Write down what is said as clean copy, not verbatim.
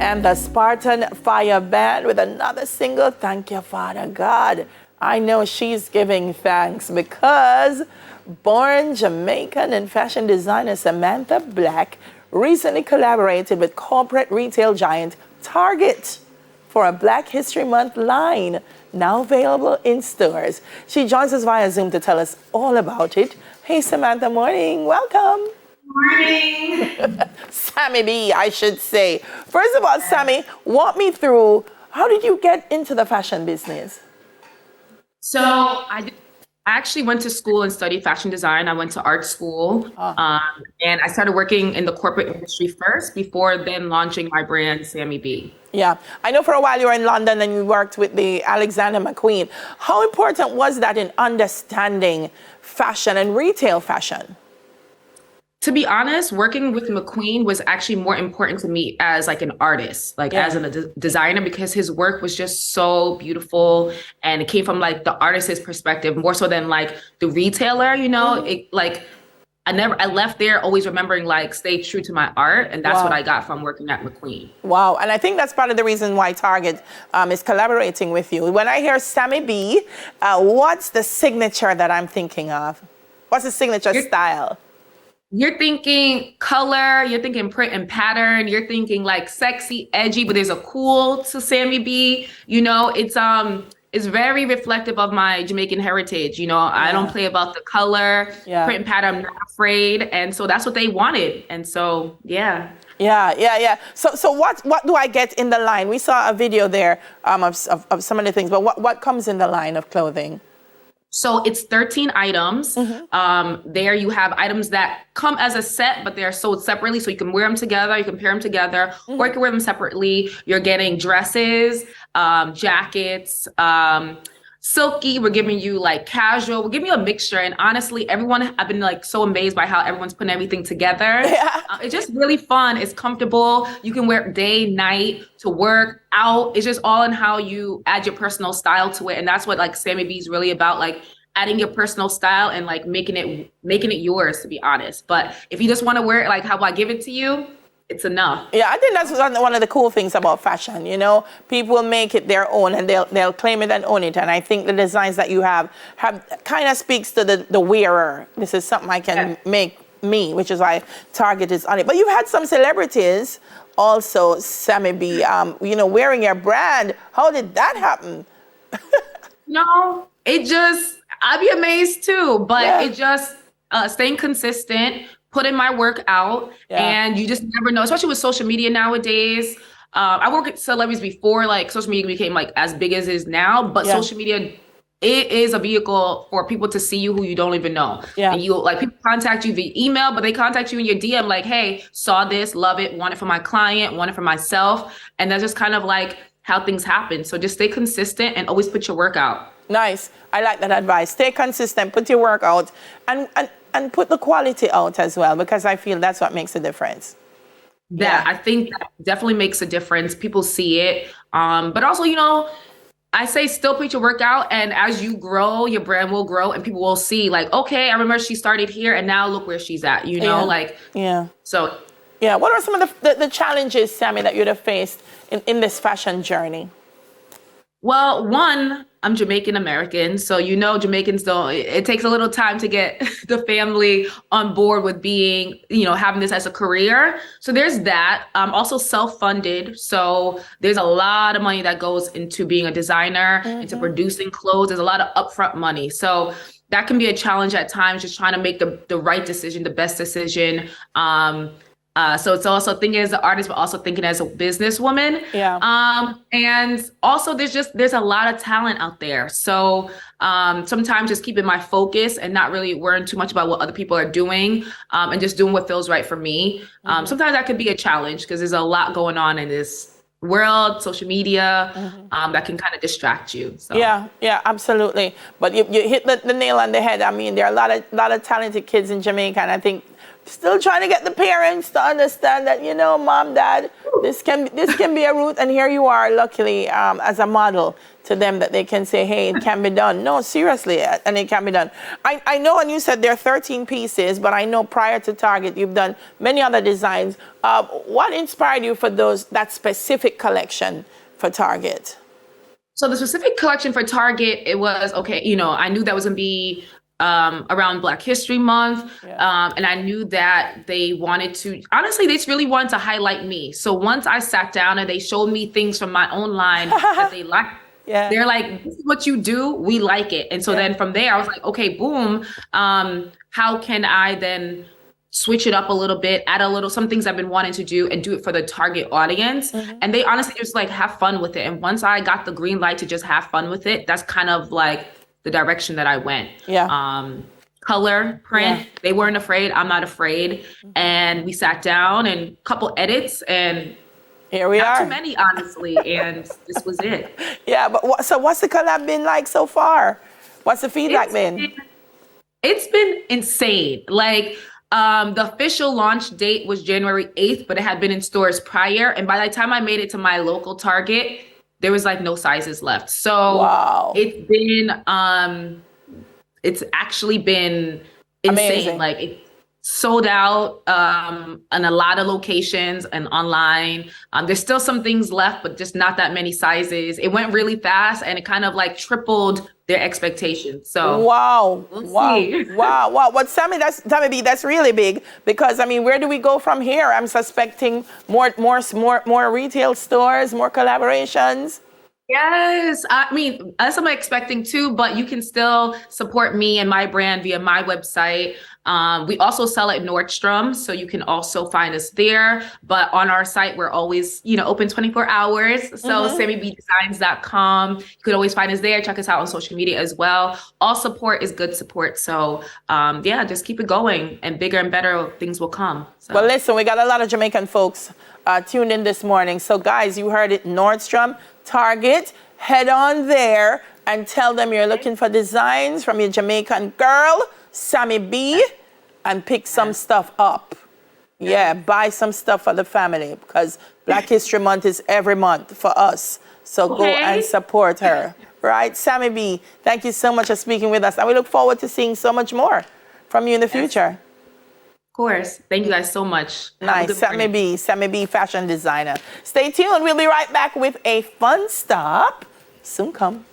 and the Spartan Fire Band with another single, Thank You, Father God. I know she's giving thanks because born Jamaican and fashion designer Samantha Black recently collaborated with corporate retail giant Target for a Black History Month line, now available in stores. She joins us via Zoom to tell us all about it. Hey, Samantha, morning. Welcome. Morning. Sammy B, I should say. First of all, Sammy, walk me through, how did you get into the fashion business? So I actually went to school and studied fashion design. I went to art school, and I started working in the corporate industry first before then launching my brand, Sammy B. Yeah, I know for a while you were in London and you worked with the Alexander McQueen. How important was that in understanding fashion and retail fashion? To be honest, working with McQueen was actually more important to me as like an artist, like as a designer, because his work was just so beautiful and it came from like the artist's perspective more so than like the retailer, you know. It like I left there always remembering like stay true to my art, and that's what I got from working at McQueen. Wow, and I think that's part of the reason why Target is collaborating with you. When I hear Sammy B, what's the signature that I'm thinking of? What's the signature style? You're thinking color, you're thinking print and pattern, you're thinking like sexy, edgy, but there's a cool to Sammy B. You know, it's very reflective of my Jamaican heritage. You know, I don't play about the color, print and pattern, I'm not afraid. And so that's what they wanted. And so, yeah. Yeah. So what do I get in the line? We saw a video there of some of the things, but what comes in the line of clothing? So it's 13 items. There you have items that come as a set, but they're sold separately. So you can wear them together, you can pair them together, or you can wear them separately. You're getting dresses, jackets, silky. We're giving you like casual. We're giving you a mixture. And honestly, I've been like so amazed by how everyone's putting everything together. It's just really fun. It's comfortable. You can wear it day, night, to work, out. It's just all in how you add your personal style to it. And that's what like Sammy B is really about, like adding your personal style and like making it yours, to be honest. But if you just want to wear it like how I give it to you, it's enough. Yeah, I think that's one of the cool things about fashion. You know, people will make it their own and they'll claim it and own it. And I think the designs that you have kind of speaks to the wearer. This is something I can make me, which is why Target is on it. But you've had some celebrities also, Sammy B, you know, wearing your brand. How did that happen? No, I'd be amazed too, but it just staying consistent, putting my work out, and you just never know, especially with social media nowadays. I worked with celebrities before, like social media became like as big as it is now, but social media, it is a vehicle for people to see you who you don't even know. And you like people contact you via email, but they contact you in your DM like, hey, saw this, love it, want it for my client, want it for myself. And that's just kind of like how things happen. So just stay consistent and always put your work out. Nice. I like that advice. Stay consistent, put your work out, and put the quality out as well, because I feel that's what makes a difference. I think that definitely makes a difference. People see it. But also, you know, I say still put your work out, and as you grow, your brand will grow and people will see like, okay, I remember she started here and now look where she's at, you know, so. Yeah, what are some of the challenges, Sammy, that you'd have faced in this fashion journey? Well, one, I'm Jamaican American, so you know Jamaicans it takes a little time to get the family on board with being, you know, having this as a career. So there's that. Also self-funded. So there's a lot of money that goes into being a designer, into producing clothes. There's a lot of upfront money. So that can be a challenge at times, just trying to make the right decision, the best decision. So it's also thinking as an artist, but also thinking as a businesswoman. And also there's a lot of talent out there. So sometimes just keeping my focus and not really worrying too much about what other people are doing, and just doing what feels right for me. Sometimes that could be a challenge because there's a lot going on in this world, social media, that can kind of distract you. So. Yeah, absolutely. But you hit the nail on the head. I mean, there are a lot of talented kids in Jamaica, and I think Still trying to get the parents to understand that, mom, dad, this can be a route, and here you are, luckily, as a model to them, that they can say, hey, it can be done. No, seriously, and it can be done. I know, and you said there are 13 pieces, but I know prior to Target, you've done many other designs. What inspired you for that specific collection for Target? So the specific collection for Target, it was, okay, I knew that was going to be around Black History Month. Yeah. And I knew that they wanted to, honestly, they just really wanted to highlight me. So once I sat down and they showed me things from my own line that they liked, yeah. they're like, this is what you do, we like it. And so then from there, I was like, okay, boom, how can I then switch it up a little bit, add a little, some things I've been wanting to do and do it for the target audience. Mm-hmm. And they honestly just like have fun with it. And once I got the green light to just have fun with it, that's kind of like the direction that I went. Yeah. Color, print, they weren't afraid. I'm not afraid. Mm-hmm. And we sat down and a couple edits, and here we not are. Too many, honestly. And this was it. Yeah. But so what's the collab been like so far? What's the feedback been? It's been insane. Like, the official launch date was January 8th, but it had been in stores prior. And by the time I made it to my local Target, there was like no sizes left. So wow. It's been, it's actually been insane. Amazing. Like it sold out in a lot of locations and online. There's still some things left, but just not that many sizes. It went really fast and it kind of like tripled their expectations. So wow. We'll see. Wow. Well, Sammy B, that's really big, because I mean, where do we go from here? I'm suspecting more retail stores, more collaborations. Yes, I mean, that's what I'm expecting too, but you can still support me and my brand via my website. We also sell at Nordstrom, so you can also find us there. But on our site, we're always, open 24 hours. So sammybdesigns.com. You could always find us there. Check us out on social media as well. All support is good support. So just keep it going, and bigger and better things will come. So. Well, listen, we got a lot of Jamaican folks tuned in this morning. So guys, you heard it, Nordstrom, Target, head on there and tell them you're looking for designs from your Jamaican girl, Sammy B, and pick some stuff up. Yeah, buy some stuff for the family, because Black History Month is every month for us. So go and support her. Right, Sammy B, thank you so much for speaking with us. And we look forward to seeing so much more from you in the future. Of course. Thank you guys so much. Nice. Sammy B, fashion designer. Stay tuned. We'll be right back with a fun stop. Soon come.